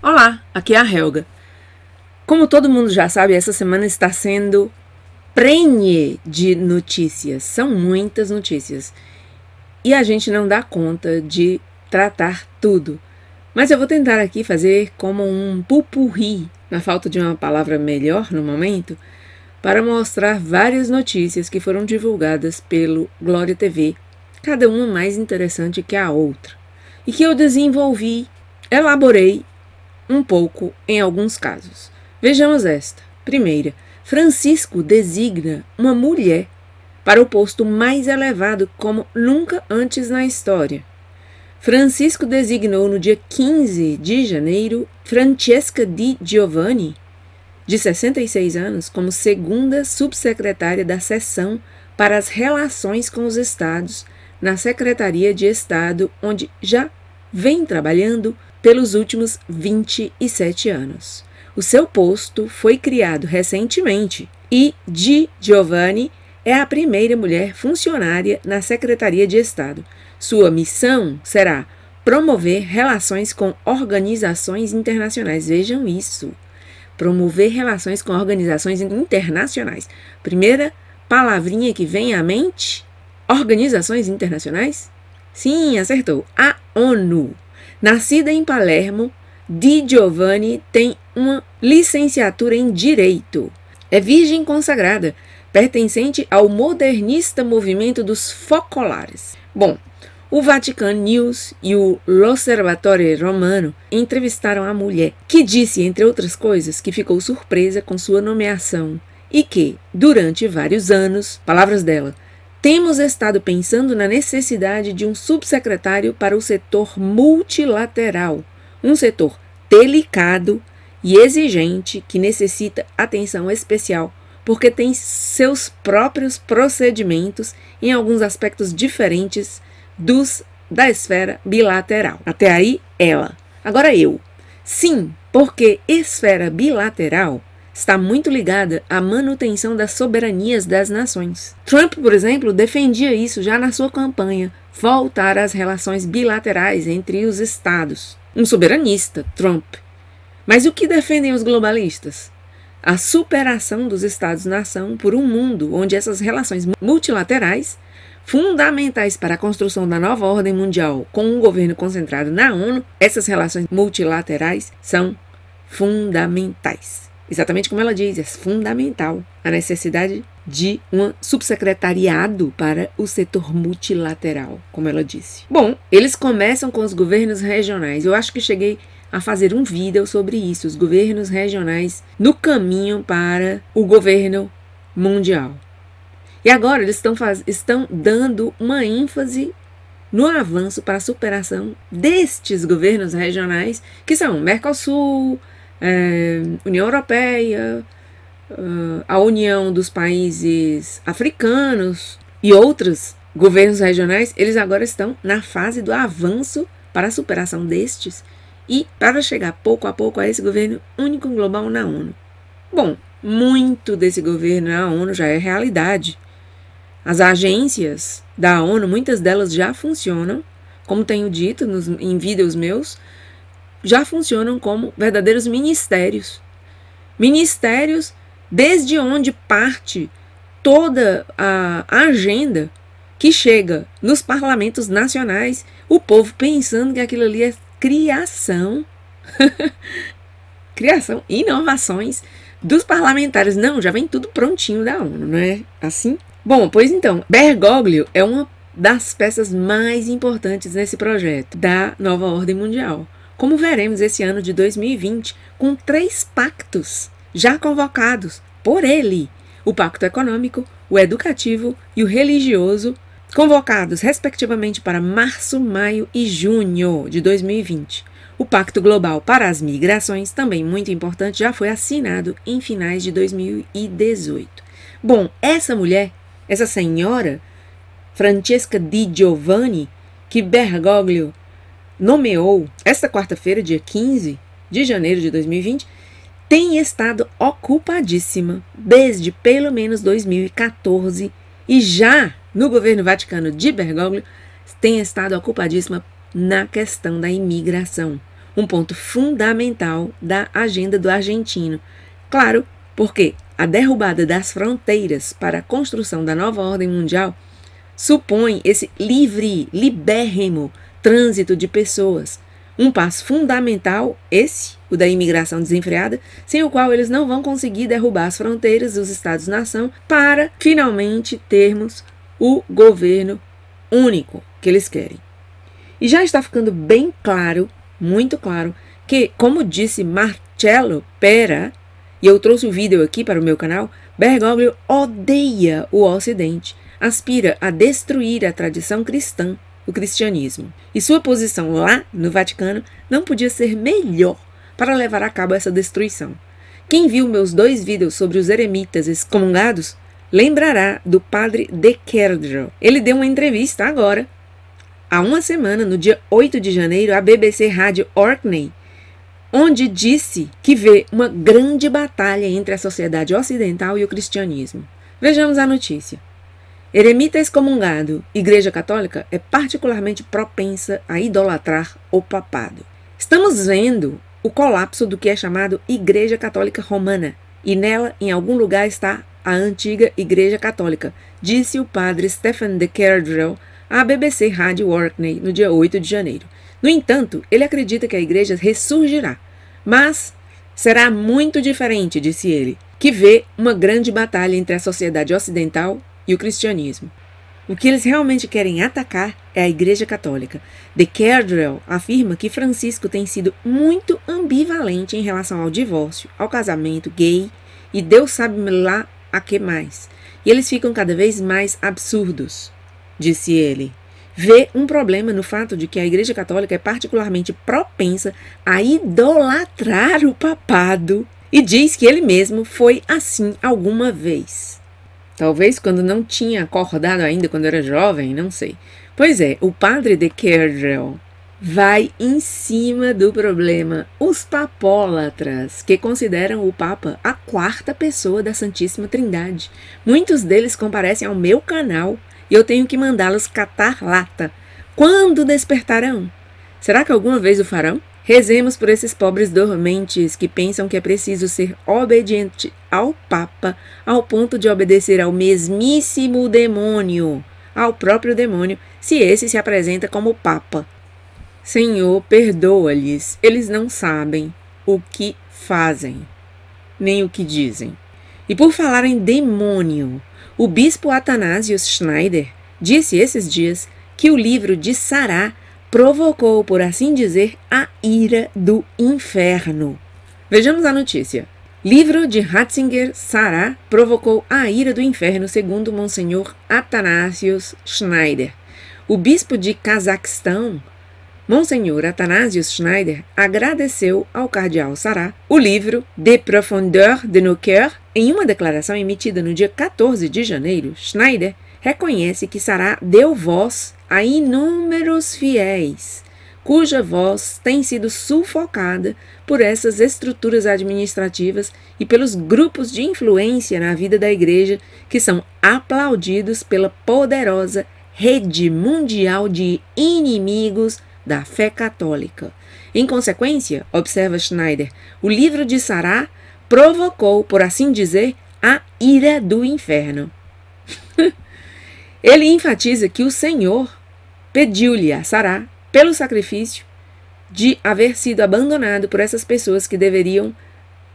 Olá, aqui é a Helga. Como todo mundo já sabe, essa semana está sendo prenhe de notícias. São muitas notícias. E a gente não dá conta de tratar tudo. Mas eu vou tentar aqui fazer como um pupurri, na falta de uma palavra melhor no momento, para mostrar várias notícias que foram divulgadas pelo Glória TV, cada uma mais interessante que a outra, e que eu desenvolvi, elaborei um pouco em alguns casos. Vejamos esta. Primeira, Francisco designa uma mulher para o posto mais elevado como nunca antes na história. Francisco designou no dia 15 de janeiro Francesca Di Giovanni, de 66 anos, como segunda subsecretária da seção para as relações com os estados na Secretaria de Estado, onde já vem trabalhando pelos últimos 27 anos. O seu posto foi criado recentemente e Di Giovanni é a primeira mulher funcionária na Secretaria de Estado. Sua missão será promover relações com organizações internacionais. Vejam isso. Promover relações com organizações internacionais. Primeira palavrinha que vem à mente: organizações internacionais? Sim, acertou. A ONU. Nascida em Palermo, Di Giovanni tem uma licenciatura em Direito. É virgem consagrada, pertencente ao modernista movimento dos focolares. Bom, o Vatican News e o L'Osservatore Romano entrevistaram a mulher, que disse, entre outras coisas, que ficou surpresa com sua nomeação e que, durante vários anos, palavras dela, temos estado pensando na necessidade de um subsecretário para o setor multilateral, um setor delicado e exigente que necessita atenção especial, porque tem seus próprios procedimentos em alguns aspectos diferentes dos da esfera bilateral. Até aí, ela. Agora eu. Sim, porque esfera bilateral está muito ligada à manutenção das soberanias das nações. Trump, por exemplo, defendia isso já na sua campanha, voltar às relações bilaterais entre os estados. Um soberanista, Trump. Mas o que defendem os globalistas? A superação dos estados-nação por um mundo onde essas relações multilaterais, fundamentais para a construção da nova ordem mundial com um governo concentrado na ONU, essas relações multilaterais são fundamentais. Exatamente como ela diz, é fundamental a necessidade de um subsecretariado para o setor multilateral, como ela disse. Bom, eles começam com os governos regionais. Eu acho que cheguei a fazer um vídeo sobre isso, os governos regionais no caminho para o governo mundial. E agora eles estão dando uma ênfase no avanço para a superação destes governos regionais, que são Mercosul, União Europeia, a União dos Países Africanos e outros governos regionais. Eles agora estão na fase do avanço para a superação destes e para chegar pouco a pouco a esse governo único global na ONU. Bom, muito desse governo na ONU já é realidade. As agências da ONU, muitas delas já funcionam, como tenho dito em vídeos meus, já funcionam como verdadeiros ministérios. Ministérios desde onde parte toda a agenda que chega nos parlamentos nacionais, o povo pensando que aquilo ali é criação, criação, inovações dos parlamentares. Não, já vem tudo prontinho da ONU, não é assim? Bom, pois então, Bergoglio é uma das peças mais importantes nesse projeto da nova ordem mundial. Como veremos esse ano de 2020, com 3 pactos já convocados por ele: o pacto econômico, o educativo e o religioso, convocados respectivamente para março, maio e junho de 2020. O pacto global para as migrações, também muito importante, já foi assinado em finais de 2018. Bom, essa mulher, essa senhora, Francesca Di Giovanni, que Bergoglio nomeou esta quarta-feira, dia 15 de janeiro de 2020, tem estado ocupadíssima desde pelo menos 2014 e já no governo vaticano de Bergoglio tem estado ocupadíssima na questão da imigração. um ponto fundamental da agenda do argentino. Claro, porque a derrubada das fronteiras para a construção da nova ordem mundial supõe esse libérrimo trânsito de pessoas. Um passo fundamental, esse, o da imigração desenfreada, sem o qual eles não vão conseguir derrubar as fronteiras dos Estados-nação para finalmente termos o governo único que eles querem. E já está ficando bem claro, muito claro, que, como disse Marcello Pera, e eu trouxe o vídeo aqui para o meu canal, Bergoglio odeia o Ocidente, aspira a destruir a tradição cristã, o cristianismo. E sua posição lá no Vaticano não podia ser melhor para levar a cabo essa destruição. Quem viu meus 2 vídeos sobre os eremitas excomungados lembrará do padre De Kerdero. Ele deu uma entrevista agora, há uma semana, no dia 8 de janeiro, à BBC Rádio Orkney, onde disse que vê uma grande batalha entre a sociedade ocidental e o cristianismo. Vejamos a notícia. Eremita excomungado, Igreja Católica é particularmente propensa a idolatrar o papado. Estamos vendo o colapso do que é chamado Igreja Católica Romana, e nela, em algum lugar, está a antiga Igreja Católica, disse o padre Stephen de Kerdero à BBC Rádio Orkney no dia 8 de janeiro. No entanto, ele acredita que a igreja ressurgirá, mas será muito diferente, disse ele, que vê uma grande batalha entre a sociedade ocidental e o cristianismo. O que eles realmente querem atacar é a Igreja Católica. De Kerdero afirma que Francisco tem sido muito ambivalente em relação ao divórcio, ao casamento gay e Deus sabe lá a que mais. E eles ficam cada vez mais absurdos, disse ele. Vê um problema no fato de que a Igreja Católica é particularmente propensa a idolatrar o papado e diz que ele mesmo foi assim alguma vez. Talvez quando não tinha acordado ainda, quando era jovem, não sei. Pois é, o padre de Kerdero vai em cima do problema. Os papólatras, que consideram o Papa a 4ª pessoa da Santíssima Trindade. Muitos deles comparecem ao meu canal e eu tenho que mandá-los catar lata. Quando despertarão? Será que alguma vez o farão? Rezemos por esses pobres dormentes que pensam que é preciso ser obediente ao Papa ao ponto de obedecer ao mesmíssimo demônio, ao próprio demônio, se esse se apresenta como Papa. Senhor, perdoa-lhes, eles não sabem o que fazem, nem o que dizem. E por falar em demônio, o bispo Athanasius Schneider disse esses dias que o livro de Sará provocou, por assim dizer, a ira do inferno. Vejamos a notícia. Livro de Ratzinger, Sará, provocou a ira do inferno, segundo Monsenhor Athanasius Schneider. O bispo de Cazaquistão, Monsenhor Athanasius Schneider, agradeceu ao cardeal Sará o livro De Profondeur de nos cœurs. Em uma declaração emitida no dia 14 de janeiro, Schneider reconhece que Sará deu voz a inúmeros fiéis, cuja voz tem sido sufocada por essas estruturas administrativas e pelos grupos de influência na vida da igreja que são aplaudidos pela poderosa rede mundial de inimigos da fé católica. Em consequência, observa Schneider, o livro de Sará provocou, por assim dizer, a ira do inferno. Ele enfatiza que o Senhor pediu-lhe a Sará, pelo sacrifício de haver sido abandonado por essas pessoas que deveriam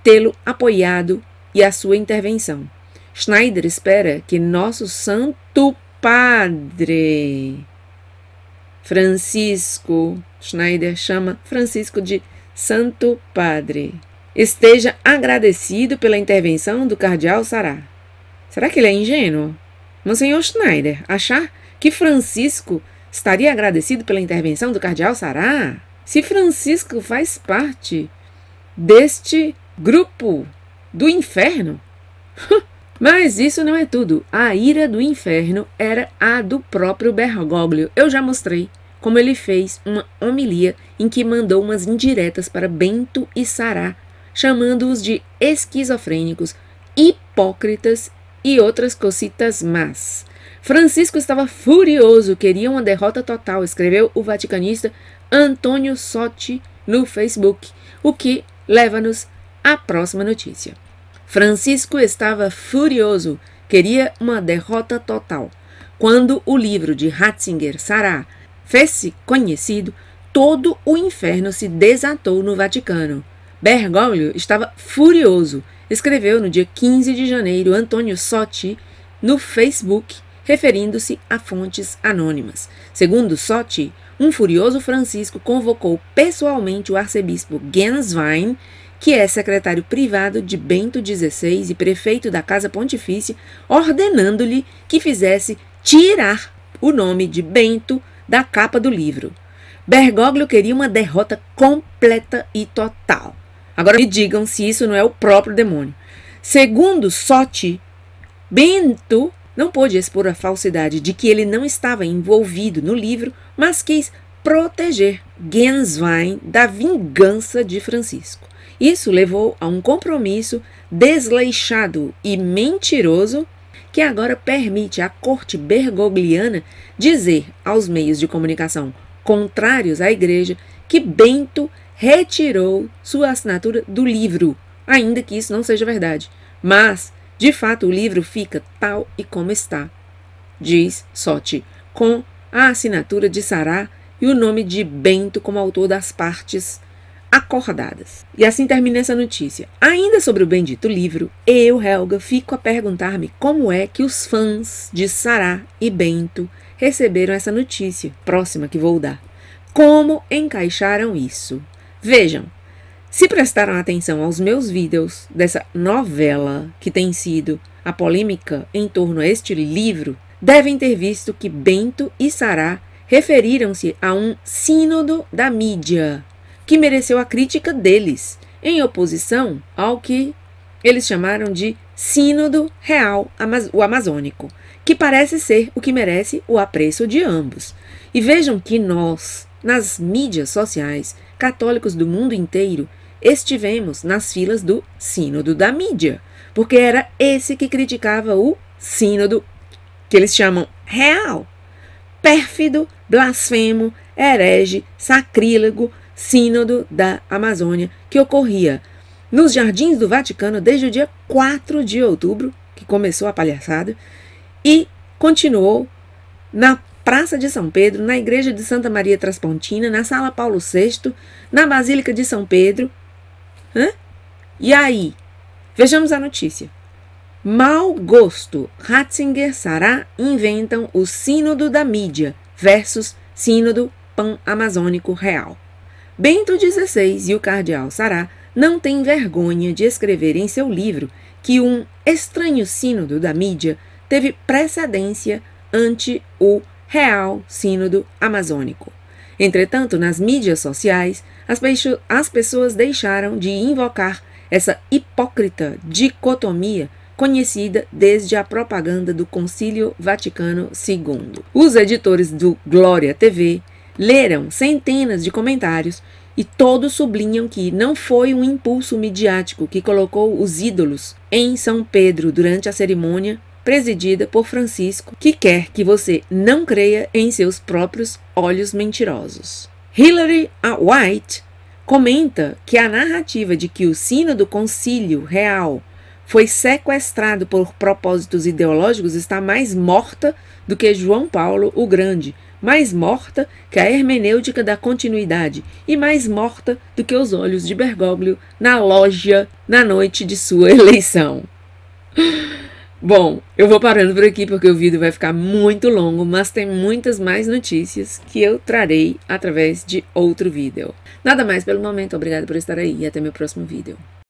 tê-lo apoiado e a sua intervenção. Schneider espera que nosso Santo Padre Francisco, Schneider chama Francisco de Santo Padre, esteja agradecido pela intervenção do cardeal Sará. Será que ele é ingênuo? Monsenhor Schneider, achar que Francisco estaria agradecido pela intervenção do cardeal Sará? Se Francisco faz parte deste grupo do inferno? Mas isso não é tudo. A ira do inferno era a do próprio Bergoglio. Eu já mostrei como ele fez uma homilia em que mandou umas indiretas para Bento e Sará, chamando-os de esquizofrênicos, hipócritas e outras cositas más. Francisco estava furioso, queria uma derrota total, escreveu o vaticanista Antônio Sotti no Facebook, o que leva-nos à próxima notícia. Francisco estava furioso, queria uma derrota total. Quando o livro de Ratzinger, Sarah, fez-se conhecido, todo o inferno se desatou no Vaticano. Bergoglio estava furioso. Escreveu no dia 15 de janeiro Antônio Sotti no Facebook, referindo-se a fontes anônimas. Segundo Sotti, um furioso Francisco convocou pessoalmente o arcebispo Genswein, que é secretário privado de Bento XVI e prefeito da Casa Pontifícia, ordenando-lhe que fizesse tirar o nome de Bento da capa do livro. Bergoglio queria uma derrota completa e total. Agora me digam se isso não é o próprio demônio. Segundo Sotti, Bento não pôde expor a falsidade de que ele não estava envolvido no livro, mas quis proteger Genswein da vingança de Francisco. Isso levou a um compromisso desleixado e mentiroso que agora permite à corte bergogliana dizer aos meios de comunicação contrários à igreja que Bento retirou sua assinatura do livro, ainda que isso não seja verdade. Mas, de fato, o livro fica tal e como está, diz Sotti, com a assinatura de Sarah e o nome de Bento como autor das partes acordadas. E assim termina essa notícia. Ainda sobre o bendito livro, eu, Helga, fico a perguntar-me como é que os fãs de Sarah e Bento receberam essa notícia próxima que vou dar. Como encaixaram isso? Vejam, se prestaram atenção aos meus vídeos dessa novela que tem sido a polêmica em torno a este livro, devem ter visto que Bento e Sarah referiram-se a um sínodo da mídia, que mereceu a crítica deles, em oposição ao que eles chamaram de Sínodo Real o Amazônico, que parece ser o que merece o apreço de ambos. E vejam que nós, nas mídias sociais, católicos do mundo inteiro, estivemos nas filas do Sínodo da mídia, porque era esse que criticava o Sínodo, que eles chamam real, pérfido, blasfemo, herege, sacrílego, Sínodo da Amazônia, que ocorria nos Jardins do Vaticano desde o dia 4 de outubro, que começou a palhaçada, e continuou na Praça de São Pedro, na Igreja de Santa Maria Traspontina, na Sala Paulo VI, na Basílica de São Pedro. E aí, vejamos a notícia. Mau gosto, Ratzinger, Sarah inventam o Sínodo da mídia versus Sínodo Pan-Amazônico Real. Bento XVI e o cardeal Sarah não têm vergonha de escrever em seu livro que um estranho sínodo da mídia teve precedência ante o Real Sínodo Amazônico. Entretanto, nas mídias sociais, as pessoas deixaram de invocar essa hipócrita dicotomia conhecida desde a propaganda do Concílio Vaticano II. Os editores do Glória TV leram centenas de comentários e todos sublinham que não foi um impulso midiático que colocou os ídolos em São Pedro durante a cerimônia presidida por Francisco, que quer que você não creia em seus próprios olhos mentirosos. Hilary White comenta que a narrativa de que o Sínodo do Concílio Real foi sequestrado por propósitos ideológicos está mais morta do que João Paulo o Grande, mais morta que a hermenêutica da continuidade e mais morta do que os olhos de Bergoglio na loja na noite de sua eleição. Bom, eu vou parando por aqui porque o vídeo vai ficar muito longo, mas tem muitas mais notícias que eu trarei através de outro vídeo. Nada mais pelo momento, obrigado por estar aí e até meu próximo vídeo.